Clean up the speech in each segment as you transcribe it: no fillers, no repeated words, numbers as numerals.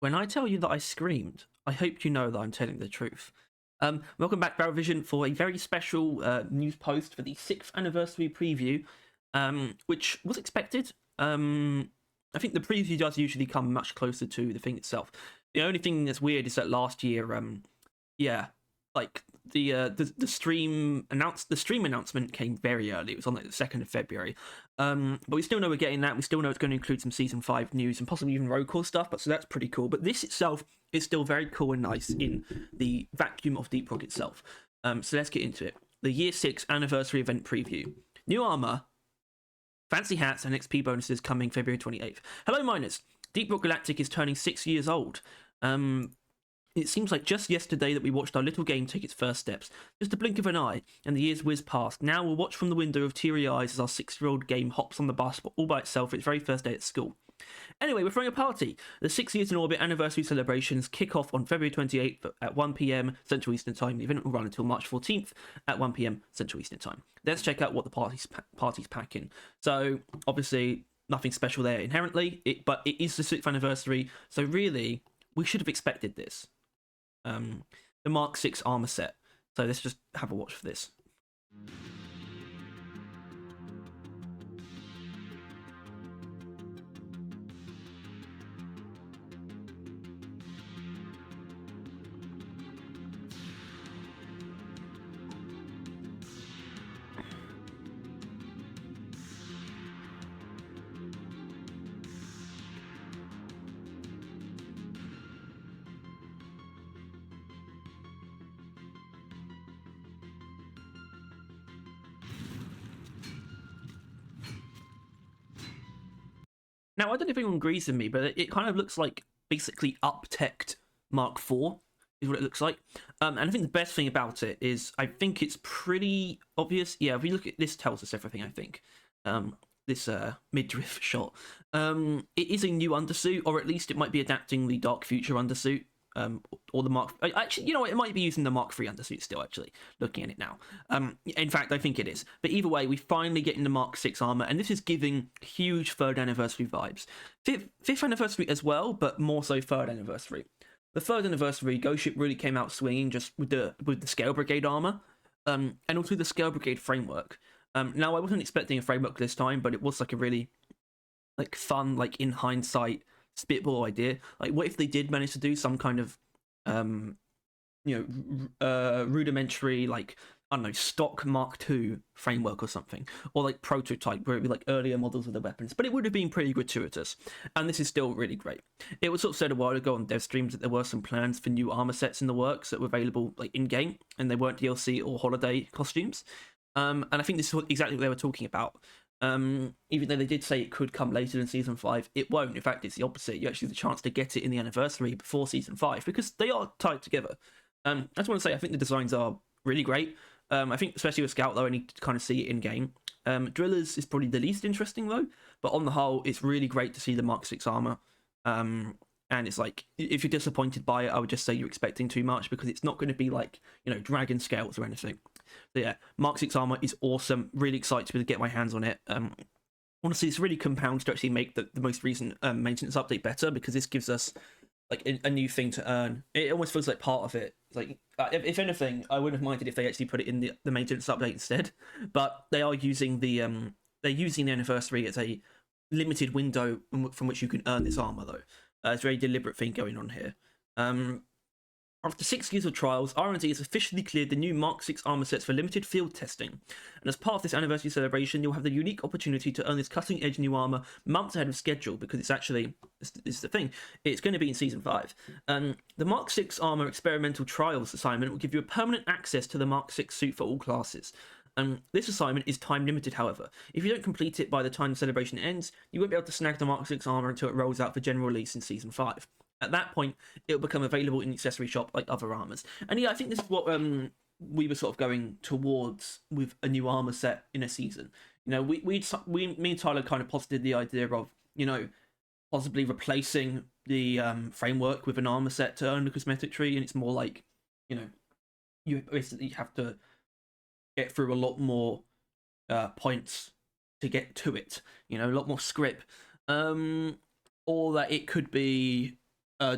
When I tell you that I screamed, I hope you know that I'm telling the truth. Welcome back, Barrel Vision, for a very special news post for the 6th anniversary preview, which was expected. I think the preview does usually come much closer to the thing itself. The only thing that's weird is that last year, yeah, like the stream announcement came very early. It was on like the 2nd of February. But we still know we're getting that. We still know it's going to include some season 5 news and possibly even road core stuff. But so that's pretty cool. But this itself is still very cool and nice in the vacuum of Deep Rock itself. So let's get into it. The year 6 anniversary event preview. New armor, fancy hats, and XP bonuses coming February 28th. Hello, miners. Deep Rock Galactic is turning 6 years old. It seems like just yesterday that we watched our little game take its first steps. Just a blink of an eye, and the years whiz past. Now we'll watch from the window of teary eyes as our 6-year-old game hops on the bus all by itself for its very first day at school. Anyway, we're throwing a party. The 6 years in orbit anniversary celebrations kick off on February 28th at 1 PM Central Eastern Time. The event will run until March 14th at 1 PM Central Eastern Time. Let's check out what the party's packing. So, obviously, nothing special there inherently, but it is the 6th anniversary, so really, we should have expected this. The Mark 6 armor set. So let's just have a watch for this. Now, I don't know if anyone agrees with me, but it kind of looks like basically up-teched Mark IV is what it looks like. And I think the best thing about it is I think it's pretty obvious. Yeah, if we look at this, tells us everything, I think. This midriff shot. It is a new undersuit, or at least it might be adapting the Dark Future undersuit. Or the Mark... Actually, you know what? It might be using the Mark III undersuit still, actually, looking at it now. In fact, I think it is. But either way, we finally get into Mark 6 armor, and this is giving huge 3rd anniversary vibes. 5th anniversary as well, but more so 3rd anniversary. The 3rd anniversary, Ghost Ship really came out swinging just with the Scale Brigade armor, and also the Scale Brigade framework. Now, I wasn't expecting a framework this time, but it was like a really fun, in hindsight, spitball idea. What if they did manage to do some kind of rudimentary, I don't know, stock Mark II framework or something, or prototype where it'd be earlier models of the weapons, but it would have been pretty gratuitous, and this is still really great. It was sort of said a while ago on dev streams that there were some plans for new armor sets in the works that were available in game, and they weren't DLC or holiday costumes. And I think this is exactly what they were talking about. Even though they did say it could come later in Season 5, it won't. In fact, it's the opposite. You actually have the chance to get it in the anniversary before Season 5, because they are tied together. I just want to say, I think the designs are really great. I think, especially with Scout, though, I need to kind of see it in-game. Drillers is probably the least interesting, though, but on the whole, it's really great to see the Mark 6 armor. And it's if you're disappointed by it, I would just say you're expecting too much, because it's not going to be dragon scales or anything. So yeah, Mark 6 armor is awesome. Really excited to be able to get my hands on it. Honestly, it's really compounds to actually make the most recent maintenance update better, because this gives us a new thing to earn. It almost feels like part of it. It's if anything, I wouldn't have minded if they actually put it in the maintenance update instead. But they are using the anniversary as a limited window from which you can earn this armor, though. It's a very deliberate thing going on here. After 6 years of trials, R&D has officially cleared the new Mark 6 armor sets for limited field testing. And as part of this anniversary celebration, you'll have the unique opportunity to earn this cutting-edge new armor months ahead of schedule, because it's actually, this is the thing, it's going to be in Season 5. The Mark 6 armor experimental trials assignment will give you a permanent access to the Mark 6 suit for all classes. This assignment is time limited, however. If you don't complete it by the time the celebration ends, you won't be able to snag the Mark 6 armor until it rolls out for general release in Season 5. At that point, it will become available in the accessory shop like other armors. And yeah, I think this is what we were sort of going towards with a new armor set in a season. Me and Tyler kind of posited the idea of, possibly replacing the framework with an armor set to earn the cosmetic tree, and it's more you basically have to get through a lot more points to get to it. A lot more script. Or that it could be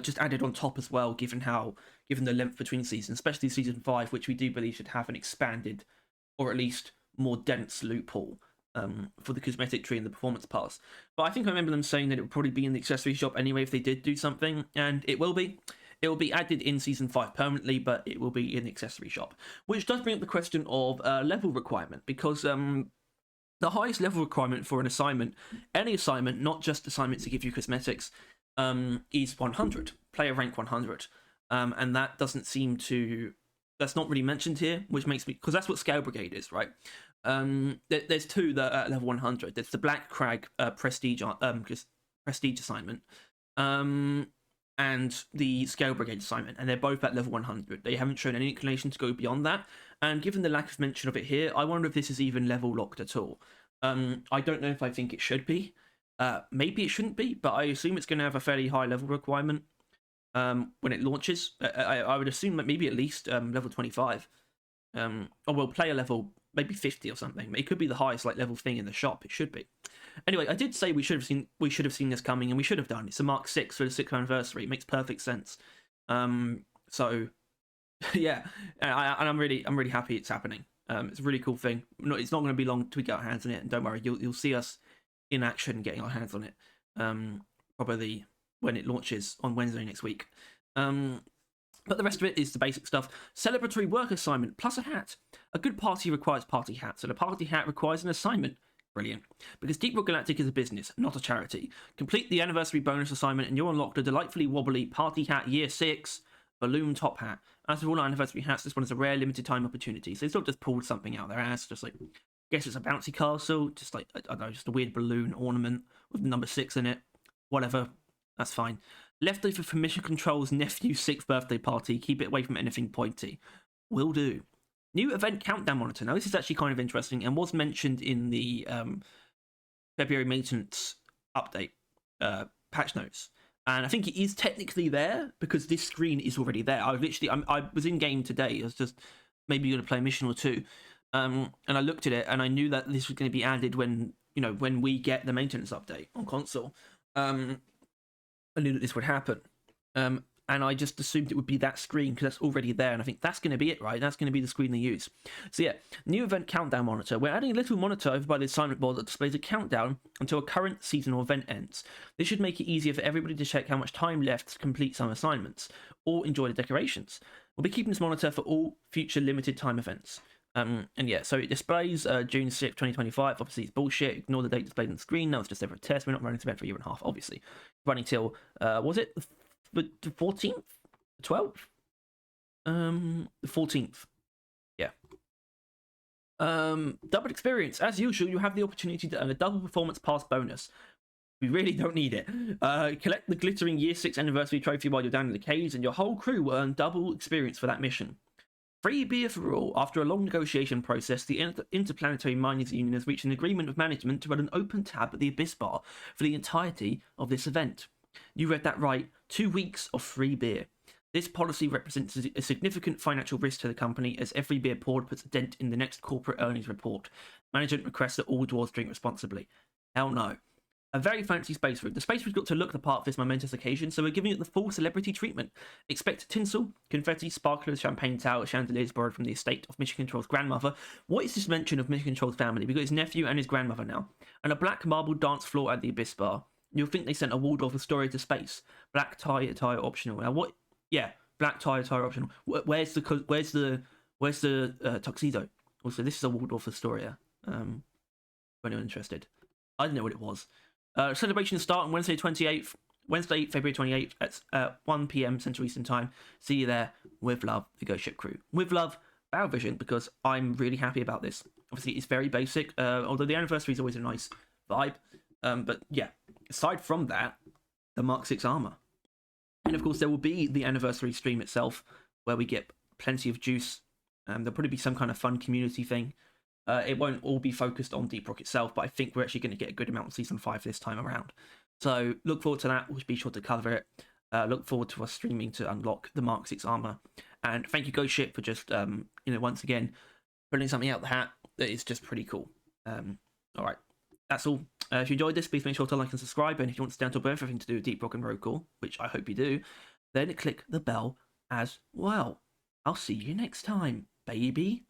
just added on top as well, given the length between seasons, especially season 5, which we do believe should have an expanded or at least more dense loophole for the cosmetic tree and the performance pass. But I think I remember them saying that it would probably be in the accessory shop anyway if they did do something, and it will be. It will be added in season 5 permanently, but it will be in the accessory shop, which does bring up the question of level requirement, because the highest level requirement for an assignment, any assignment, not just assignments to give you cosmetics, is 100, player rank 100, and that doesn't seem to. That's not really mentioned here, which makes me, because that's what Scale Brigade is, right? There's two that are at level 100. There's the Black Crag prestige assignment, and the Scale Brigade assignment, and they're both at level 100. They haven't shown any inclination to go beyond that, and given the lack of mention of it here, I wonder if this is even level locked at all. I don't know if I think it should be. Maybe it shouldn't be, but I assume it's going to have a fairly high level requirement when it launches. I would assume that maybe at least level 25. Or well, player level maybe 50 or something. It could be the highest like level thing in the shop. It should be. Anyway, I did say we should have seen this coming, and we should have done. It's a Mark 6 for the 6th anniversary. It makes perfect sense. So yeah, and I'm really happy it's happening. It's a really cool thing. It's not going to be long till we get our hands on it, and don't worry, you'll see us in action getting our hands on it. Probably when it launches on Wednesday next week. But the rest of it is the basic stuff. Celebratory work assignment plus a hat. A good party requires party hats, and a party hat requires an assignment. Brilliant. Because Deep Rock Galactic is a business, not a charity. Complete the anniversary bonus assignment and you're unlocked a delightfully wobbly party hat year 6 balloon top hat. As with all our anniversary hats, this one is a rare limited time opportunity. So it's not just pulled something out of their ass, just like, I guess it's a bouncy castle, just like, I don't know, just a weird balloon ornament with number 6 in it. Whatever. That's fine. Leftover for Mission Control's nephew's 6th birthday party. Keep it away from anything pointy. Will do. New event countdown monitor. Now, this is actually kind of interesting and was mentioned in the February maintenance update patch notes. And I think it is technically there because this screen is already there. I was in game today. I was just maybe going to play a mission or two. And I looked at it and I knew that this was going to be added when we get the maintenance update on console. I knew that this would happen. And I just assumed it would be that screen because that's already there. And I think that's going to be it, right? That's going to be the screen they use. So yeah, new event countdown monitor. We're adding a little monitor over by the assignment board that displays a countdown until a current seasonal event ends. This should make it easier for everybody to check how much time left to complete some assignments or enjoy the decorations. We'll be keeping this monitor for all future limited time events. And yeah, so it displays June 6th, 2025. Obviously, it's bullshit. Ignore the date displayed on the screen. No, it's just ever a test. We're not running this event for a year and a half, obviously. Running till, was it the 14th? 12th? The 14th. Yeah. Double experience. As usual, you have the opportunity to earn a double performance pass bonus. We really don't need it. Collect the glittering Year 6 anniversary trophy while you're down in the caves, and your whole crew will earn double experience for that mission. Free beer for all. After a long negotiation process, the Interplanetary Miners Union has reached an agreement with management to run an open tab at the Abyss Bar for the entirety of this event. You read that right. 2 weeks of free beer. This policy represents a significant financial risk to the company, as every beer poured puts a dent in the next corporate earnings report. Management requests that all dwarves drink responsibly. Hell no. A very fancy space route. The space route got to look the part for this momentous occasion, so we're giving it the full celebrity treatment. Expect tinsel, confetti, sparklers, champagne tower, chandeliers borrowed from the estate of Mission Control's grandmother. What is this mention of Mission Control's family? We've got his nephew and his grandmother now. And a black marble dance floor at the Abyss Bar. You'll think they sent a Waldorf Astoria to space. Black tie attire optional. Now what? Yeah, black tie attire optional. Where's the tuxedo? Also, this is a Waldorf Astoria. For anyone interested, I didn't know what it was. Celebration start on Wednesday, February 28th at 1 p.m. Central Eastern Time. See you there. With love, the Ghost Ship crew. With love, Bow Vision, because I'm really happy about this. Obviously, it's very basic, although the anniversary is always a nice vibe. But yeah, aside from that, the Mark 6 armor. And of course, there will be the anniversary stream itself, where we get plenty of juice. There'll probably be some kind of fun community thing. It won't all be focused on Deep Rock itself, but I think we're actually going to get a good amount of Season 5 this time around. So look forward to that. We'll be sure to cover it. Look forward to us streaming to unlock the Mark 6 armor. And thank you, Ghost Ship, for just, once again, pulling something out of the hat that is just pretty cool. All right. That's all. If you enjoyed this, please make sure to like and subscribe. And if you want to stay on top of everything to do with Deep Rock and Rockall, which I hope you do, then click the bell as well. I'll see you next time, baby.